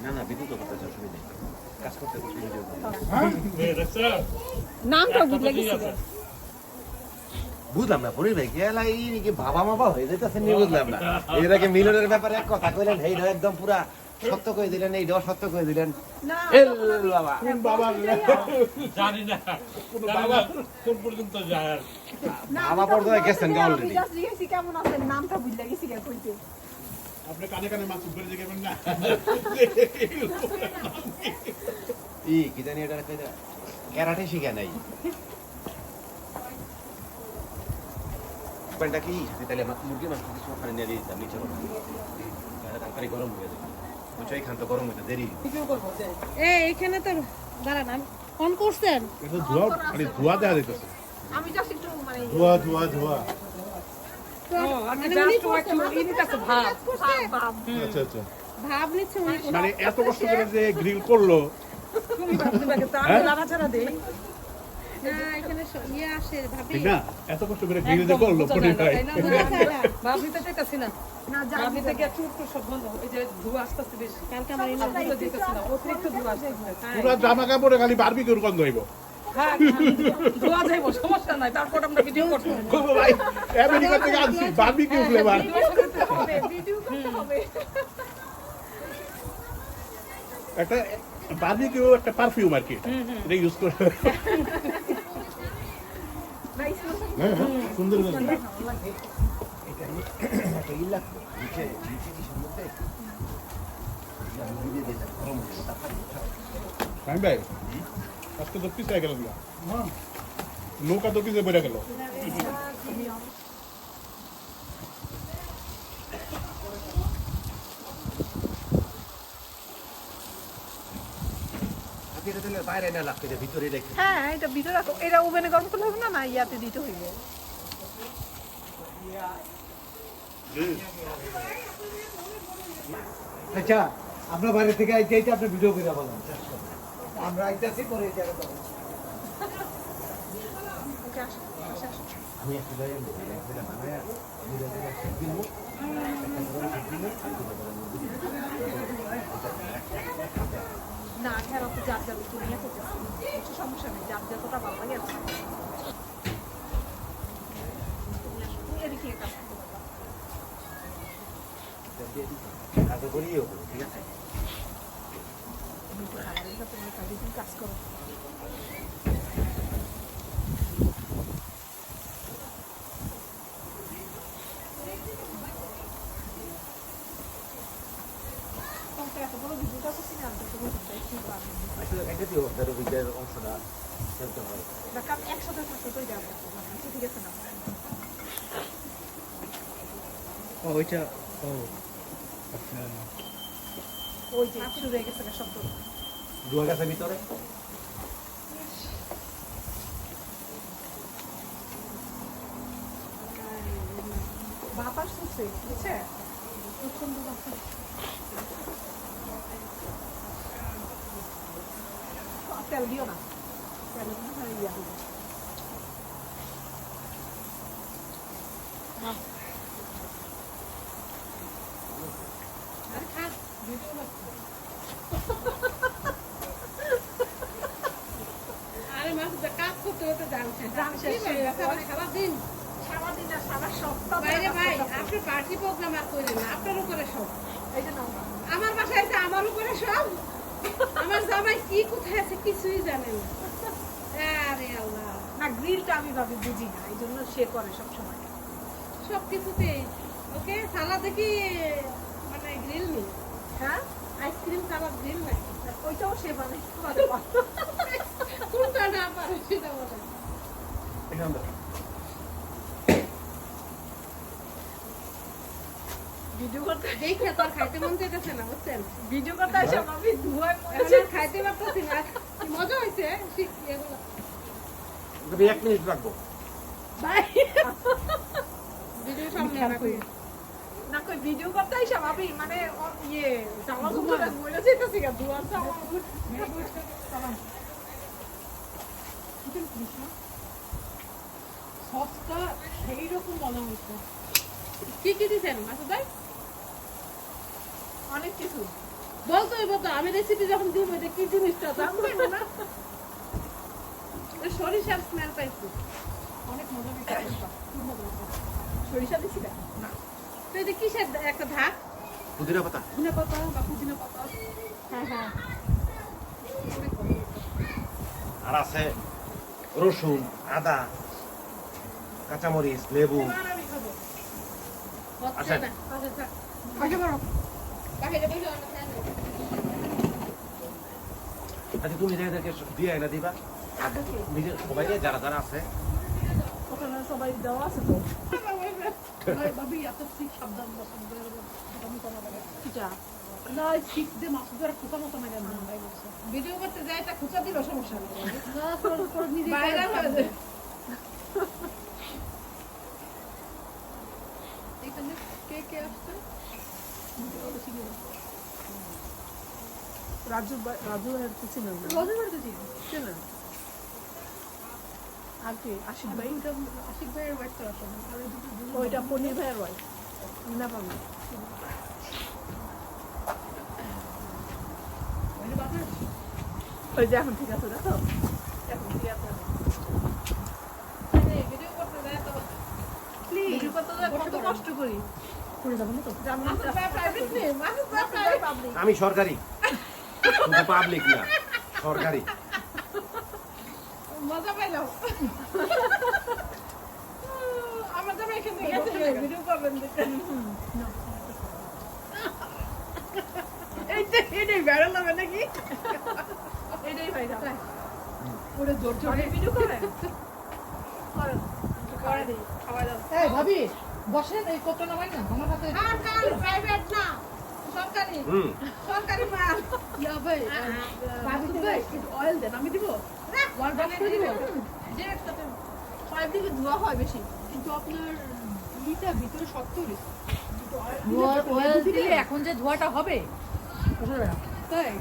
না না বিদ্যুৎ করতে অসুবিধা নেই কাজ করতে নামটা বুঝলে গেছি বুঝলাম না পরির ভাই গেলা এই নাকি বাবা মাবা হয়ে যেতেছে নি বুঝলাম না এর আগে মিলনের ব্যাপারে এক কথা কইলেন এই একদম পুরা সত্য কই দিলেন এই সত্য কই দিলেন এল বাবা কোন বাবা জানি না কোন বাবা কোন পর্যন্ত যায় আর বাবা পর্যন্ত গেছেন অলরেডি জাস্ট জিজ্ঞেসি কেমন আছেন নামটা বুঝলে গেছি কে কইতে আপনি কানে কানে মাছ ধরে যাবেন না কি জানি এটা ক্যারাটে শিখে নাই পেনটা কি তাহলে মুরগি মাছ কিছু ওখানে নিয়ে দিতাম নিচে তরকারি গরম হয়ে যাবে বুঝছো এইখান তো গরম হইতে দেরি এখানে তো দাঁড়ান ফোন করছেন এটা ধোয়া মানে ধোয়া দেখা যাইতেছে আমি জাস্ট একটু মানে ধোয়া ধোয়া ধোয়া আমি জাস্ট একটু ইনিটাকে ভাব আচ্ছা আচ্ছা ভাব নিচ্ছে উনি মানে এত কষ্ট করে যে গ্রিল করলো তুমি ভাব দিবা কে আমি লাভা ছাড়া দেই না এখানে ইয়ে আসে ভাবি ঠিক না এত কষ্ট করে গ্রিল যে করলো পড়ে ভাই ভাব নিতে চাইতাছি না না ভাব নিতে কি চুপ তো সব বন্ধ ওই যে ধোঁয়া আসতেছে বেশি কালকে আমার ইনভাইট দিতেছিল অতিরিক্ত ধোঁয়া আসতেছে পুরো জামা কাপড়ে খালি বারবিকিউর গন্ধ হইব হ্যাঁ ধোঁয়া যাইবো সমস্যা নাই তারপর আমরা ভিডিও করব কইবো ভাই আমেরিকা থেকে আনছি বারবিকিউ ফ্লেভার ভিডিও করতে হবে একটা বারবিকিউ একটা পারফিউম আর কি এটা ইউজ করে নাইস হ্যাঁ সুন্দর গন্ধ একটা ই লাগবে নিচে নিচে কি সম্বন্ধে আমি ভাই আজকে তো পিছিয়ে গেল না নৌকা তো পিছিয়ে বেড়ে গেল বাইরে না লাগবে ভিতরে রেখে হ্যাঁ এটা ভিতরে রাখো এটা ওভেনে গরম করলে হবে না না ইয়াতে দিতে হইবে আচ্ছা আমরা বাইরে থেকে আইতে আইতে আপনি ভিডিও করে বলেন আমরা আইতেছি পরে এই জায়গাটা আমি একটা জায়গায় এটা বানায় আমি জায়গায় দিব না খেলা তো যার যার একটু নিয়ে করতেছি কিছু সমস্যা নেই যার যতটা ভালো লাগে আছে এদিকে কাজ করতে পারবা কাজ করিও ঠিক আছে তুমি তো খাবারের সাথে তোমার কাজে তুমি কাজ করো এত বড় ভিডিওটা করছি না তো তুমি দেখি পারবে আসলে এটা দিও ধরো ভিডিওর অংশটা করতে হয় কারণ একসাথে থাকতে তো এটা ঠিক আছে না ওইটা ও আচ্ছা ওই যে শুরু হয়ে গেছে না শব্দ দুয়া গাছের ভিতরে বাতাস হচ্ছে বুঝছে প্রচন্ড বাতাস তেল দিও না তেল ইয়া হবে আর খা ভিডিও আরে মাস কাজ করতে করতে জানছে সারাদিন সারাদিন আর সারা সপ্তাহ বাইরে ভাই আপনি পার্টি প্রোগ্রাম আর করেন না আপনার উপরে সব এই যে আমার বাসায় আছে আমার উপরে সব আমার জামাই কি কোথায় আছে কিছুই জানে না আরে আল্লাহ না গ্রিলটা আমি ভাবি বুঝি না এই জন্য সে করে সব সময় সব কিছুতেই ওকে সালাদে কি মানে গ্রিল নেই হ্যাঁ আইসক্রিম সালাদ গ্রিল নাই ওইটাও সে বানায় কোনটা না পারে সেটা বলে ভিডিও করতে দেখে তো আর খাইতে মন চাইতেছে না বুঝছেন ভিডিও করতে এসে আমি ধুয়ায় পড়েছি খাইতে পারতেছি না মজা হয়েছে এগুলো তুমি 1 মিনিট রাখবো বাই ভিডিও সামনে রাখি না কই ভিডিও করতে এসে ভাবি মানে ইয়ে জামা কাপড় মরে যাইতেছে গা ধোয়া জামা সস্তা সেই রকম মনে হইছে কি কি দিছেন মাসুদ ভাই অনেক কিছু বলতো আমি রেসিপি যখন দিব এটা কি জিনিসটা জানবে না সরিষার স্মেল পাইছি অনেক মজা পেয়েছি সরিষা দিছি না তো এটা কিসের একটা ধাক পুদিনা পাতা পুদিনা পাতা বা পুদিনা পাতা হ্যাঁ হ্যাঁ আর আছে রসুন আদা কাঁচামরিচ লেবু আচ্ছা না আগে বড় বাইরে বসে আচ্ছা তুমি যাদেরকে দিয়ে এনে দিবা নিজের সবাইকে যারা যারা আছে ওখানে সবাই দেওয়া আছে তো ভাবি এত ঠিক সাবধান না ঠিক দিয়ে মাছ ধরে খুঁচা মতো মেরে ভিডিও করতে যায় এটা খুঁচা দিল সমস্যা নেই ভাইরাল হয়ে যায় এখানে কে কে আসছে রাজু বাড়িতে ছিলেন রাজু বাড়িতে ছিলেন আর কি আশিক ভাইয়ের ওয়াইফ তো আসলে ওইটা পনির ভাইয়ের ওয়াইফ না পাবো ওই যে এখন ঠিক আছে দেখো এখন ঠিক আছে ভিডিও করতে যায় তো প্লিজ ভিডিও করতে যায় কত কষ্ট করি করে যাবেন তো প্রাইভেট নেই মানুষ পাবলিক আমি সরকারি কিন্তু পাবলিক না সরকারি মজা পাইলাম আমাদের এখান থেকে ভিডিও করবেন দেখেন এইটাই ভাইরাল হবে নাকি এটাই ভাইরাল পুরো জোর জোর ভিডিও করে করে দিই খাওয়া দাও এই ভাবি বসেন এই কত নামাই না আমার হাতে প্রাইভেট না সরকারি সরকারি মাল ইয়া ভাই ভাই অয়েল দেন আমি দিব ওয়ান বাক্স করে দিব যে একসাথে 5 দিকে ধোয়া হয় বেশি কিন্তু আপনার ইটা ভিতরে শক্ত হইছে ওয়েল দিলে এখন যে ধোয়াটা হবে তাই